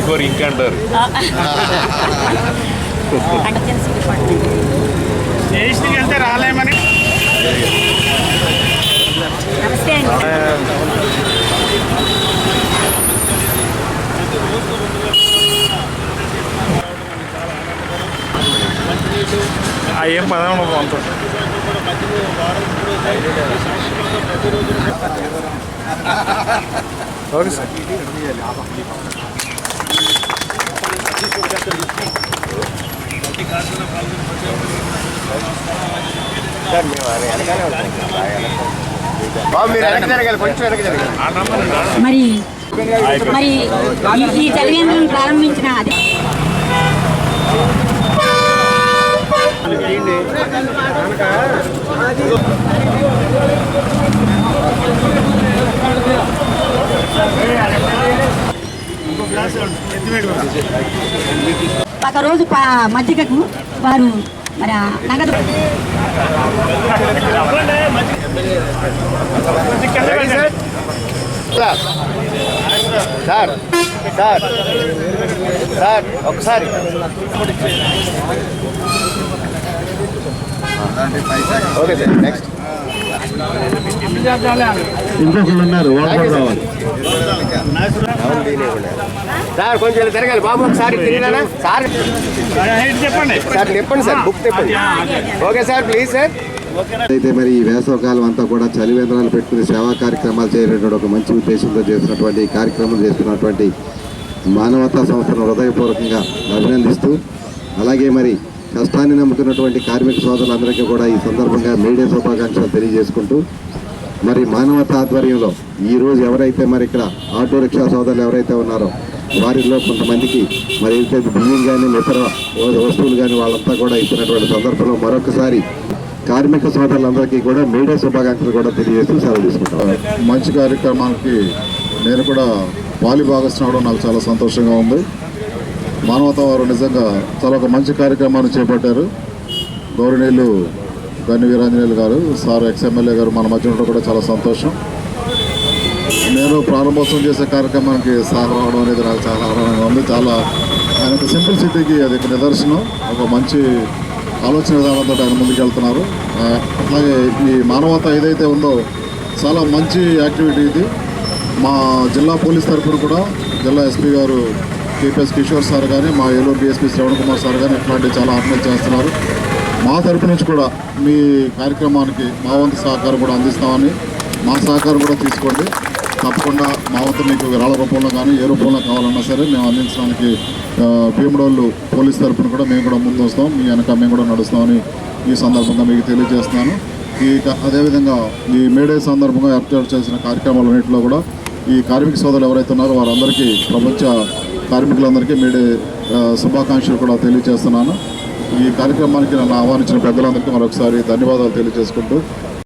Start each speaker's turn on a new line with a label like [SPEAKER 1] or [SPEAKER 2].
[SPEAKER 1] Before ఇంక్ అంటారు.
[SPEAKER 2] జేసీకి వెళ్తే రాలేమని.
[SPEAKER 3] నమస్తే అండి.
[SPEAKER 2] ఏం పదం అంత ఓకే సార్.
[SPEAKER 3] మరి మరి ఈ చలివేంద్రం ప్రారంభించిన అది ఒక రోజు మజ్జిగకు వారు మరి నగదు
[SPEAKER 4] సార్ సార్ సార్ ఒకసారి ఓకే సార్. నెక్స్ట్
[SPEAKER 5] ఇంకొకళ్ళు ఉన్నారు, వాళ్ళు కూడా రావాలి.
[SPEAKER 4] సార్ కొంచెం తిరగాలి బాబు, ఒకసారి తిరిగినా సార్.
[SPEAKER 2] చెప్పండి
[SPEAKER 4] సార్ చెప్పండి సార్, బుక్ చెప్పండి. Okay sir, please sir.
[SPEAKER 5] అయితే మరి ఈ వేసవకాలం అంతా కూడా చలివేంద్రాలు పెట్టుకుని సేవా కార్యక్రమాలు చేయడం ఒక మంచి ఉద్దేశంతో చేస్తున్నటువంటి కార్యక్రమం చేస్తున్నటువంటి మానవతా సంస్థను హృదయపూర్వకంగా అభినందిస్తూ, అలాగే మరి కష్టాన్ని నమ్ముకున్నటువంటి కార్మిక సోదరులందరికీ కూడా ఈ సందర్భంగా మేడే శుభాకాంక్షలు తెలియజేసుకుంటూ, మరి మానవతా ఆధ్వర్యంలో ఈరోజు ఎవరైతే మరి ఇక్కడ ఆటో రిక్షా సోదరులు ఎవరైతే ఉన్నారో వారిలో కొంతమందికి మరి ఏదైతే బియ్యం కానీ ఇతర వస్తువులు కానీ వాళ్ళంతా కూడా ఇచ్చినటువంటి సందర్భంలో మరొకసారి కార్మిక సోదరులందరికీ కూడా మేడే శుభాకాంక్షలు కూడా తెలియజేస్తూ సెలవు తీసుకుంటాం.
[SPEAKER 6] మంచి కార్యక్రమానికి నేను కూడా పాలి భాగస్వామ్యం నాకు చాలా సంతోషంగా ఉంది. మానవతా వారు నిజంగా చాలా ఒక మంచి కార్యక్రమాన్ని చేపట్టారు. గౌరవనీయులు గన్ని వీరాంజనేయులు గారు, సార్ ఎక్స్ఎమ్మెల్యే గారు మన మధ్య ఉండడం కూడా చాలా సంతోషం. నేను ప్రారంభోత్సవం చేసే కార్యక్రమానికి సార్ రావడం అనేది నాకు చాలా ఆనందంగా ఉంది. చాలా ఆయన ఒక సింపుల్ సిటీకి అది ఒక నిదర్శనం. ఒక మంచి ఆలోచన విధానంతో ఆయన ముందుకు వెళ్తున్నారు. అలాగే ఈ మానవతా ఏదైతే ఉందో చాలా మంచి యాక్టివిటీ ఇది. మా జిల్లా పోలీస్ తరఫున కూడా జిల్లా ఎస్పీ గారు కేపీఎస్ కిషోర్ సార్ కానీ, మా ఏలూరు డిఎస్పీ శ్రవణ్ కుమార్ సార్ కానీ ఇట్లాంటివి చాలా ఆత్మహత్య చేస్తున్నారు. మా తరపు నుంచి కూడా మీ కార్యక్రమానికి మా వంతు సహకారం కూడా అందిస్తామని, మా సహకారం కూడా తీసుకోండి. తప్పకుండా మా వంతు మీకు విరాళ రూపంలో కానీ ఏ రూపంలో కావాలన్నా సరే మేము అందించడానికి భీమడోళ్ళు పోలీస్ తరఫున కూడా మేము కూడా ముందు వస్తాం, మీ వెనక మేము కూడా నడుస్తామని ఈ సందర్భంగా మీకు తెలియజేస్తున్నాను. అదేవిధంగా ఈ మేడే సందర్భంగా ఏర్పాటు చేసిన కార్యక్రమాలన్నింటిలో కూడా ఈ కార్మిక సోదరులు ఎవరైతే ఉన్నారో వారందరికీ, ప్రపంచ కార్మికులందరికీ మేడే శుభాకాంక్షలు కూడా తెలియజేస్తున్నాను. ఈ కార్యక్రమానికి నన్ను ఆహ్వానించిన పెద్దలందరికీ మరొకసారి ధన్యవాదాలు తెలియజేసుకుంటూ